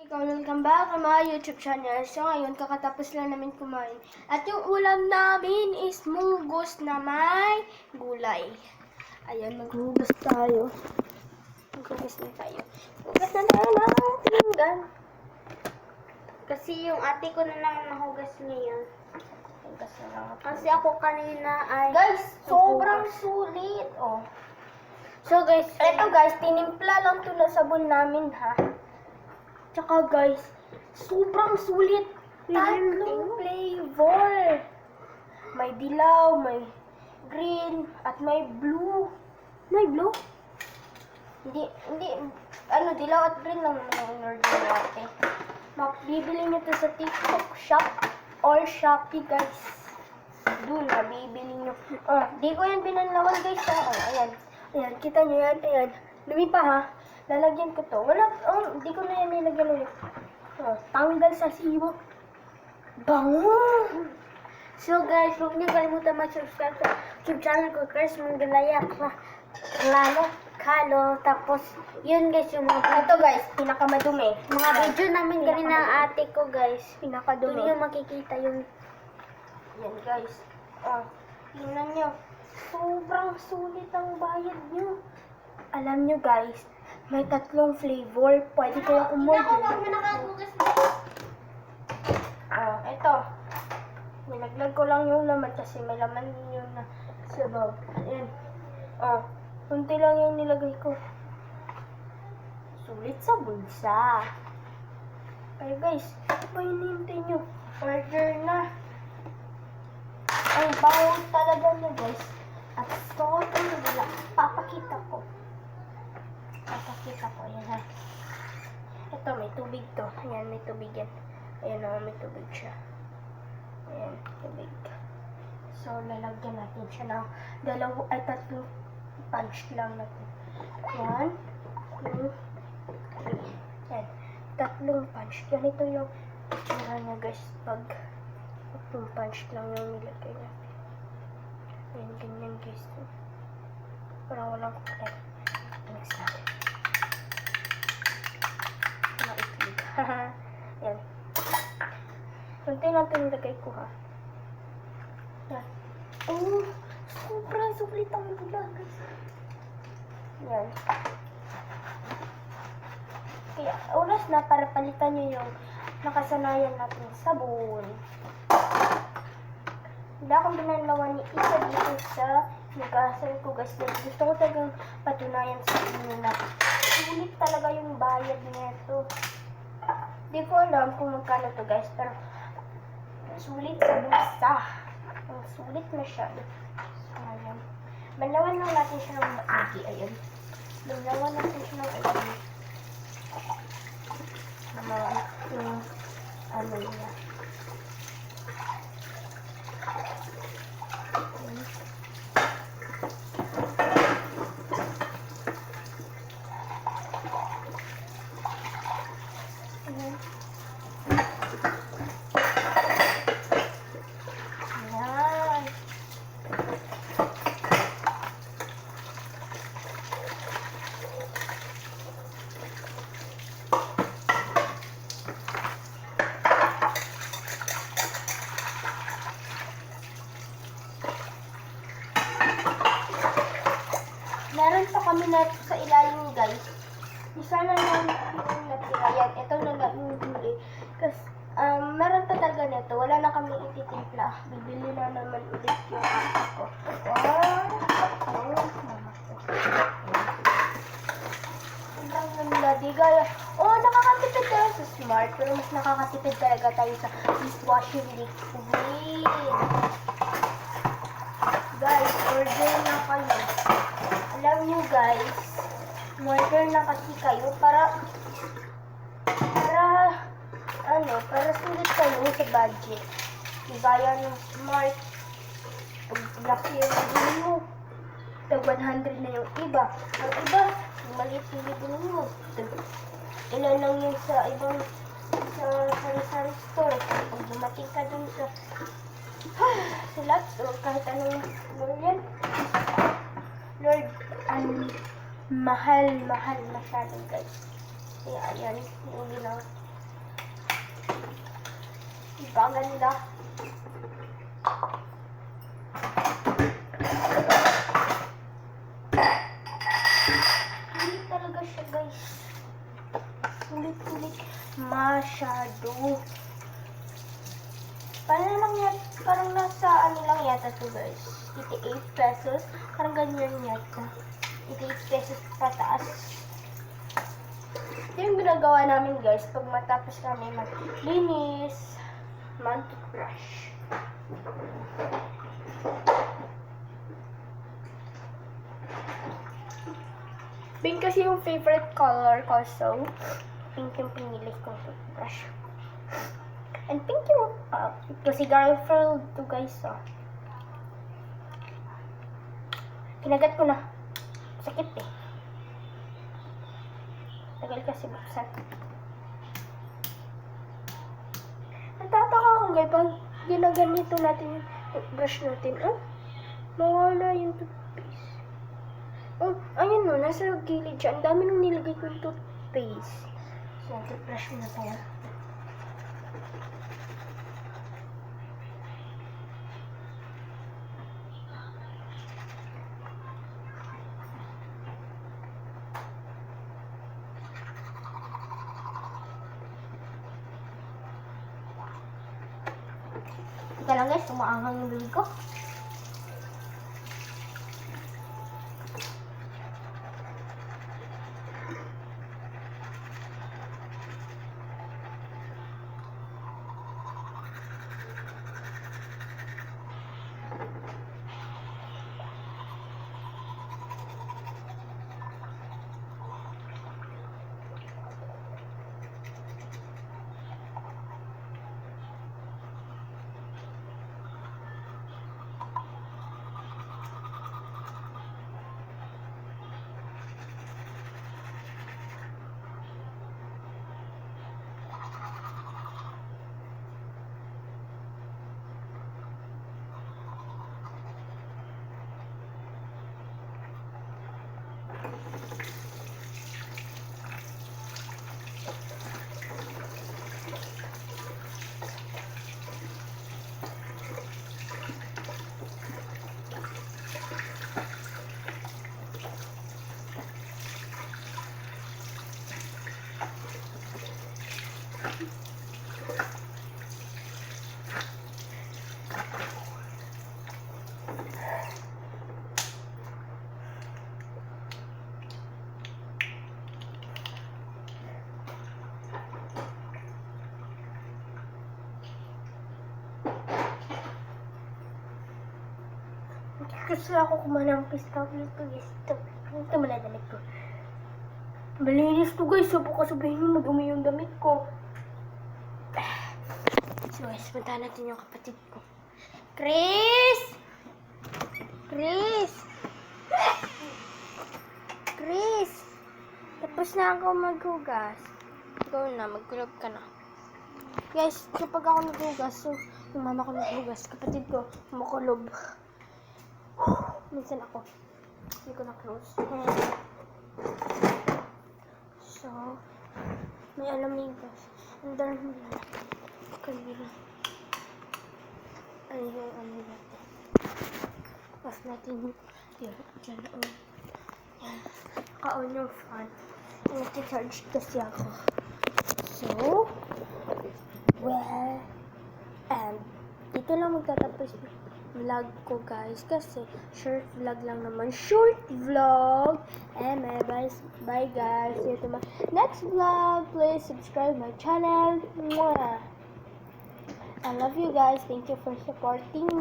Ikaw, welcome back sa mga YouTube channel. So, ngayon, kakatapos lang namin kumain. At yung ulam namin is munggus na may gulay. Ayan, maghugas tayo. Maghugas na tayo. Hugas na tayo ng pinggan. Kasi yung ate ko na lang nahugas ngayon. Hugas na lang ako. Kasi ako kanina ay... Guys, sobrang sulit. Oh. So guys, Eto guys, tinimpla lang to na sabon namin ha. Tsaka guys, sobrang sulit. Tatlong flavor. May dilaw, may green, at may blue. May blue? Hindi, dilaw at green lang naman ang in-order natin. Bibili nyo to sa TikTok shop or Shopee guys. Doon na bibili nyo. Di ko yan pinanlawan guys ha. Ayan. Ayan, kita nyo yan. Ayan. Dumi pa ha. Lalagyan ko to. Wala, di ko na yan nilagyan ulit. Tanggal sa sibo. Bango! so guys, huwag niyo kalimutan mag-subscribe sa YouTube channel ko, Chris Mangalaya, Kalo, tapos yun guys, yung mga Ito guys, pinakamadumi. video namin kanina ng ate ko guys. Doon Pinakadumi. niyo makikita yung... Yan guys. Tingnan nyo. Sobrang sulit ang bayad nyo. Alam nyo guys, may tatlong flavor. Pwede kayong umorder. Ito. Nilaglag ko lang yung laman kasi may laman yun na sabaw. Ayan. Kunti lang yung nilagay ko. Sulit sa bulsa. Kaya guys, ito pa yung hinihintay nyo. Order na. Ang bawal talaga niya guys. At sobrang nila. Papakita ko. Ayan ha. Ito, may tubig to. Ayan, may tubig yan. Ayan o, may tubig siya. Ayan, tubig. So, lalagyan natin siya ng tatlong punch lang natin. 1, 2, 3. Ayan, tatlong punch. Ganito yung itsura niya guys pag tatlong punch lang yung nilagay natin. Ayan, ganyan guys. Parang walang kulit. Mix natin. Maitig. Ayan. Kunti lang ito nilagay ko ha. Ayan. Sobrang sulit ang bula guys. Ayan. Kaya oras na para palitan nyo yung nakasanayan natin sabon. Hindi akong binanlawan ni isa dito sa nagasan ko guys. Gusto ko talagang patunayan sa inyo na sulit talaga yung bayad nito. Di ko alam kung magkano to guys, pero sulit sa bulsa. Ang sulit na siya. So, ayan. Banlawan lang natin siya ng maigi. Ayan. Banlawan natin siya ng maigi. Yung ano niya. Meron pa kami na sa ilalim guys. Isa na lang yung natira yan. Ito na lang yung huli. Kasi meron pa talaga nito. Wala na kami ititimpla. Bibili na naman ulit yung ate ko. Mama ko. Ang nila. Di gaya. Nakakatipid tayo sa Smart. Pero mas nakakatipid talaga tayo sa dishwashing liquid. Guys, order na kayo. Alam nyo guys, order na kasi kayo para sulit kayo sa budget. Gaya ng Smart, laki yung bibili mo. Tag 100 na yung iba. Ang iba, maliit yung bibili mo. Ilan lang yun sa ibang sari-sari store. Pag dumating ka dun sa Lots o kahit anong yan. Lord, mahal masyado guys. Kaya ayan, yung Napakaganda. Sulit talaga siya, guys. Sulit. Masyado. Parang nasa ano lang yata to, guys. 88 pesos. Parang ganyan yata. 88 pesos pataas. Ito yung ginagawa namin, guys, pag matapos kami maglinis, mag-toothbrush. Pink kasi yung favorite color ko, so pink yung pinili kong toothbrush. And pink yung kasi Garfield to, guys, oh. Kinagat ko na. Sakit eh. Tagal kasi buksan. Nagtataka ko, guys, pag ginaganito natin yung toothbrush natin, mawala yung toothpaste. Ayun no, nasa gilid siya. Ang dami nung nilagay ko yung toothpaste. So, toothbrush mo na tayo. Teka lang, guys, tumaanghang yung bibig ko. Kasi ako kumanang pistaw nito, guys. Ito muna damit ko. Malinis to, guys. So, baka sabihin nyo madumi yung damit ko. So, guys, puntahan natin yung kapatid ko. Chris! Chris! Chris! Tapos na ako maghugas. Go na, magkulog ka na. Guys, kapag ako naghugas, so, yung mama ko naghugas, kapatid ko, makulog. Minsan ako. Hindi ko na-close. So, may alamigas. Ang dami nila. Kaya, ay, ano natin. Off natin yung, dyan, yan. Naka-on yung fan. Nag-charge kasi ako. So, well, and, dito lang magtatapos vlog ko, guys, kasi short vlog lang naman. Short vlog. And bye guys. See you to my next vlog. Please subscribe my channel. Mwah. I love you guys. Thank you for supporting me.